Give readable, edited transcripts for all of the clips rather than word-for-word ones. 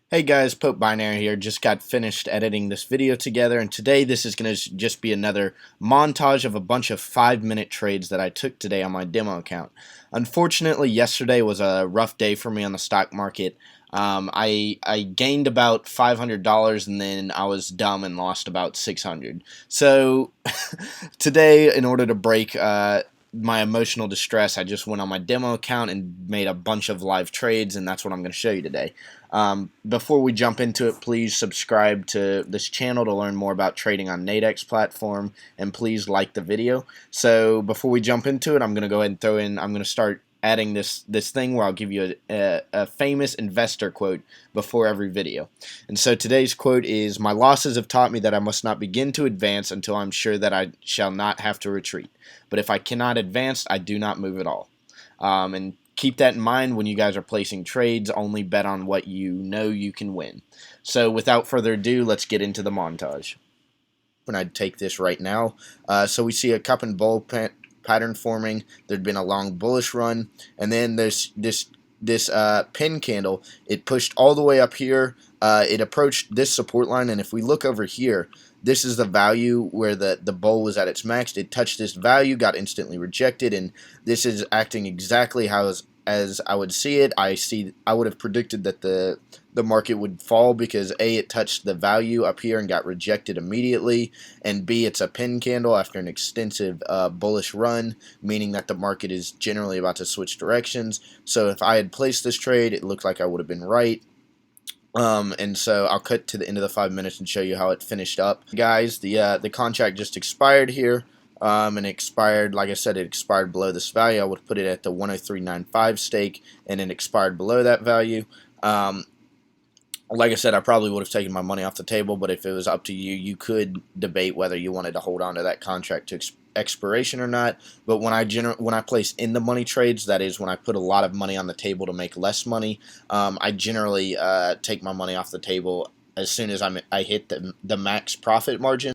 Hey guys, Pope Binary here. Just got finished editing this video together, and today this is going to just be another montage of a bunch of 5-minute trades that I took today on my demo account. Unfortunately, yesterday was a rough day for me on the stock market. I gained about $500 and then I was dumb and lost about 600. So today, in order to break my emotional distress, I just went on my demo account and made a bunch of live trades, and that's what I'm going to show you today. Before we jump into it, please subscribe to this channel to learn more about trading on Nadex platform, and please like the video. So before we jump into it, I'm going to go ahead and I'm going to start adding this thing where I'll give you a famous investor quote before every video. And so today's quote is, "My losses have taught me that I must not begin to advance until I'm sure that I shall not have to retreat. But if I cannot advance, I do not move at all." And keep that in mind when you guys are placing trades. Only bet on what you know you can win. So without further ado, let's get into the montage. When I take this right now, so we see a cup and bowl pattern forming. There'd been a long bullish run, and then there's this pin candle. It pushed all the way up here. It approached this support line, and if we look over here, this is the value where the bull was at its max. It touched this value, got instantly rejected, and this is acting exactly how as I would see it. I would have predicted that the market would fall because A, it touched the value up here and got rejected immediately, and B, it's a pin candle after an extensive bullish run, meaning that the market is generally about to switch directions. So if I had placed this trade, it looked like I would have been right. And so I'll cut to the end of the 5 minutes and show you how it finished up. Guys, the contract just expired here. And it expired, like I said, it expired below this value. I would put it at the 103.95 stake, and it expired below that value. Like I said, I probably would have taken my money off the table, but if it was up to you, you could debate whether you wanted to hold on to that contract to expiration or not. But when I place in the money trades, that is when I put a lot of money on the table to make less money, I generally take my money off the table as soon as I hit the max profit margin.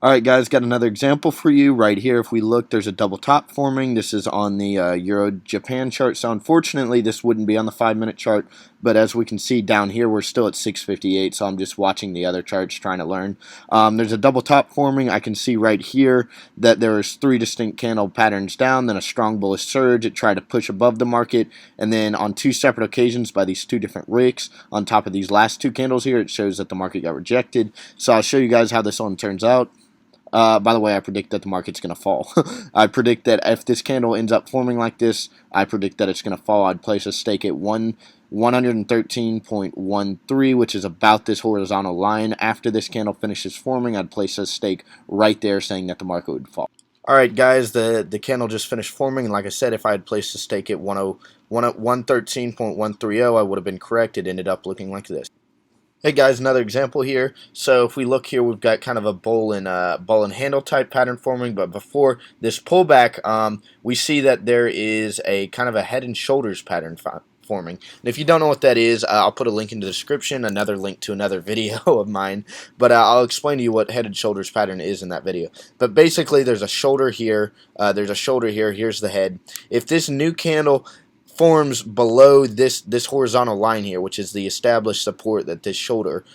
Alright guys, got another example for you right here. If we look, there's a double top forming. This is on the Euro-Japan chart. So unfortunately, this wouldn't be on the 5-minute chart. But as we can see down here, we're still at 658. So I'm just watching the other charts trying to learn. There's a double top forming. I can see right here that there is 3 distinct candle patterns down, then a strong bullish surge. It tried to push above the market. And then on 2 separate occasions by these 2 different wicks, on top of these last 2 candles here, it shows that the market got rejected. So I'll show you guys how this one turns out. By the way, I predict that the market's going to fall. I predict that if this candle ends up forming like this, I predict that it's going to fall. I'd place a stake at 113.13, which is about this horizontal line. After this candle finishes forming, I'd place a stake right there saying that the market would fall. Alright guys, the candle just finished forming, and like I said, if I had placed a stake at 113.130, I would have been correct. It ended up looking like this. Hey guys, another example here. So if we look here, we've got kind of a ball and handle type pattern forming, but before this pullback, we see that there is a kind of a head and shoulders pattern forming. And if you don't know what that is, I'll put a link in the description, another link to another video of mine, but I'll explain to you what head and shoulders pattern is in that video. But basically, there's a shoulder here, there's a shoulder here, here's the head. If this new candle forms below this horizontal line here, which is the established support that this shoulder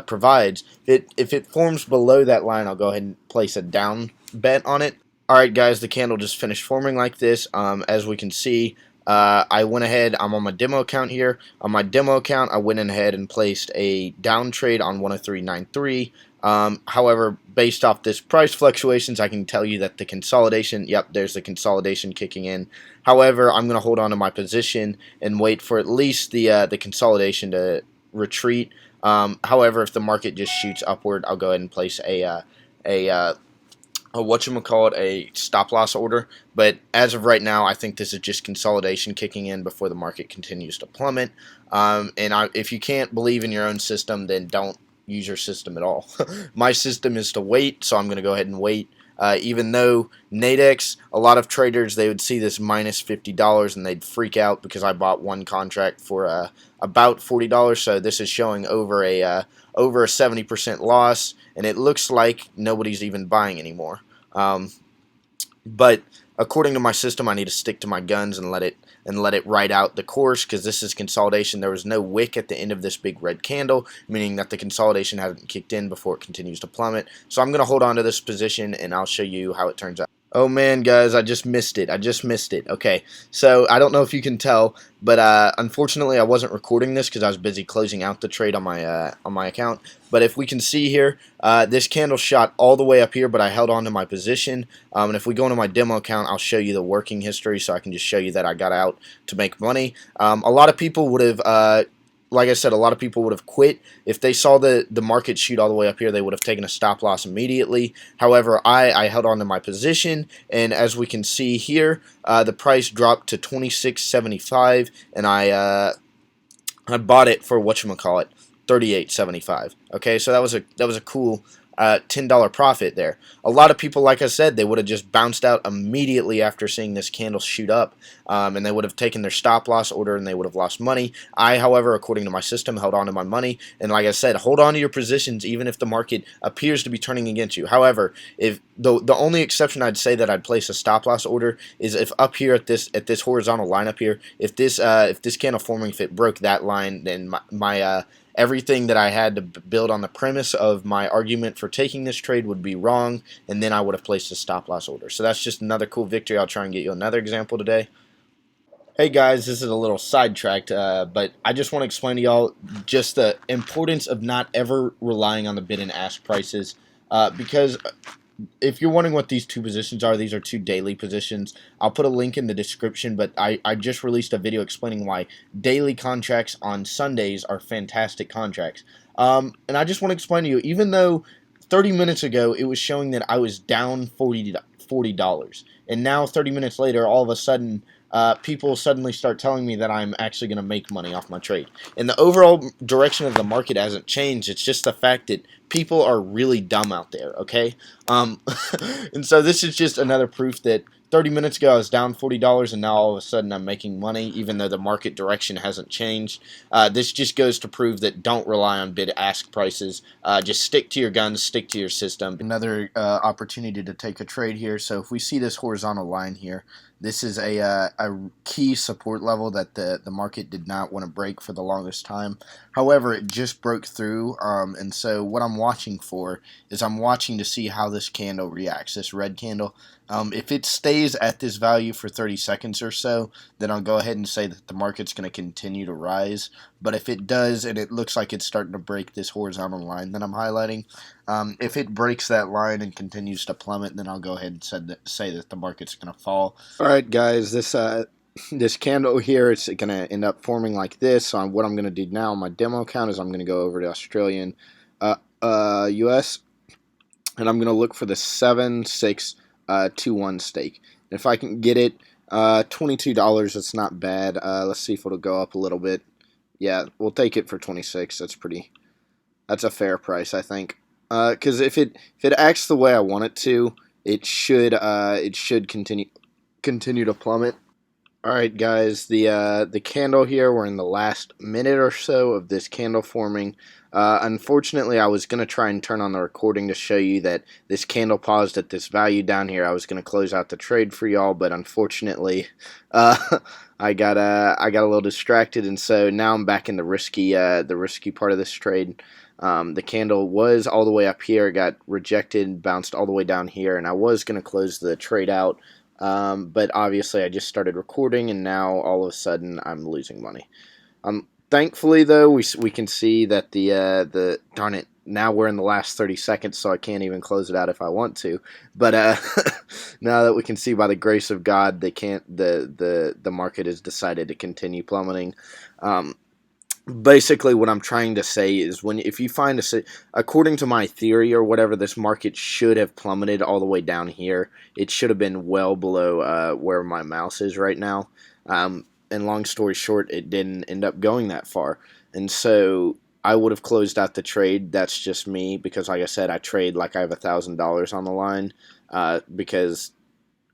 provides, if it forms below that line, I'll go ahead and place a down bet on it. Alright guys, the candle just finished forming like this. As we can see, I went ahead, I'm on my demo account here. On my demo account, I went ahead and placed a down trade on 103.93. However, based off this price fluctuations, I can tell you that the consolidation, yep, there's the consolidation kicking in. However, I'm going to hold on to my position and wait for at least the consolidation to retreat. However, if the market just shoots upward, I'll go ahead and place a stop loss order. But as of right now, I think this is just consolidation kicking in before the market continues to plummet. If you can't believe in your own system, then don't use your system at all. My system is to wait, so I'm going to go ahead and wait. Even though Nadex, a lot of traders, they would see this minus $50 and they'd freak out because I bought one contract for about $40. So this is showing over a 70% loss, and it looks like nobody's even buying anymore. But according to my system, I need to stick to my guns and let it and let it ride out the course, because this is consolidation. There was no wick at the end of this big red candle, meaning that the consolidation hasn't kicked in before it continues to plummet. So I'm going to hold on to this position, and I'll show you how it turns out. Oh man, guys, I just missed it. Okay, so I don't know if you can tell, but unfortunately I wasn't recording this because I was busy closing out the trade on my account. But if we can see here, this candle shot all the way up here, but I held on to my position. And if we go into my demo account, I'll show you the working history, so I can just show you that I got out to make money. A lot of people would have like I said, a lot of people would have quit. If they saw the market shoot all the way up here, they would have taken a stop loss immediately. However, I held on to my position, and as we can see here, the price dropped to $26.75, and I bought it for whatchamacallit, $38.75. Okay, so that was a cool $10 profit there. A lot of people, like I said, they would have just bounced out immediately after seeing this candle shoot up, and they would have taken their stop loss order and they would have lost money. I, however, according to my system, held on to my money, and like I said, hold on to your positions even if the market appears to be turning against you. However, if the only exception I'd say that I'd place a stop loss order is if up here at this horizontal line up here, if this candle forming, if it broke that line, then my everything that I had to build on the premise of my argument for taking this trade would be wrong, and then I would have placed a stop loss order. So that's just another cool victory. I'll try and get you another example today. Hey guys, this is a little sidetracked, but I just want to explain to y'all just the importance of not ever relying on the bid and ask prices, because if you're wondering what these two positions are, these are two daily positions. I'll put a link in the description, but I just released a video explaining why daily contracts on Sundays are fantastic contracts. And I just want to explain to you, even though 30 minutes ago it was showing that I was down $40, and now 30 minutes later, all of a sudden, people suddenly start telling me that I'm actually going to make money off my trade. And the overall direction of the market hasn't changed. It's just the fact that people are really dumb out there, okay? And so this is just another proof that 30 minutes ago I was down $40, and now all of a sudden I'm making money, even though the market direction hasn't changed. This just goes to prove that don't rely on bid-ask prices. Just stick to your guns, stick to your system. Another opportunity to take a trade here. So if we see this horizontal line here, this is a key support level that the market did not want to break for the longest time. However, it just broke through, and so what I'm watching for is I'm watching to see how this candle reacts, this red candle. If it stays at this value for 30 seconds or so, then I'll go ahead and say that the market's going to continue to rise. But if it does, and it looks like it's starting to break this horizontal line that I'm highlighting, if it breaks that line and continues to plummet, then I'll go ahead and say that the market's going to fall. All right, guys, this candle here, it's going to end up forming like this. So what I'm going to do now on my demo account is I'm going to go over to Australian US, and I'm going to look for the 7-6-2-1 stake. If I can get it, $22, that's not bad. Let's see if it'll go up a little bit. Yeah, we'll take it for 26. That's a fair price, I think. Because if it acts the way I want it to, it should continue to plummet. All right, guys, the candle here, we're in the last minute or so of this candle forming. Unfortunately, I was going to try and turn on the recording to show you that this candle paused at this value down here. I was going to close out the trade for y'all, but unfortunately, I got a little distracted, and so now I'm back in the risky part of this trade. The candle was all the way up here, got rejected, bounced all the way down here, and I was going to close the trade out. But obviously I just started recording, and now all of a sudden I'm losing money. Thankfully though, we can see that the darn it, now we're in the last 30 seconds, so I can't even close it out if I want to. But now that we can see by the grace of God, the market has decided to continue plummeting. Basically, what I'm trying to say is if you find according to my theory or whatever, this market should have plummeted all the way down here. It should have been well below where my mouse is right now. And long story short, it didn't end up going that far. And so I would have closed out the trade. That's just me, because like I said, I trade like I have $1,000 on the line, because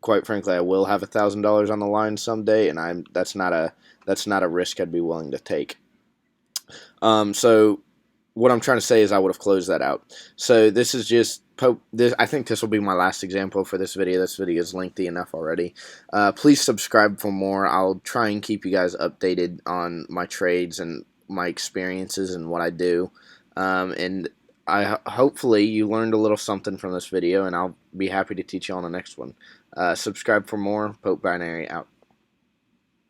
quite frankly, I will have $1,000 on the line someday, and that's not a risk I'd be willing to take. So what I'm trying to say is I would have closed that out. So this is just Pope, I think this will be my last example for this video. This video is lengthy enough already. Please subscribe for more. I'll try and keep you guys updated on my trades and my experiences and what I do. And hopefully you learned a little something from this video, and I'll be happy to teach you on the next one. Subscribe for more. Pope Binary out.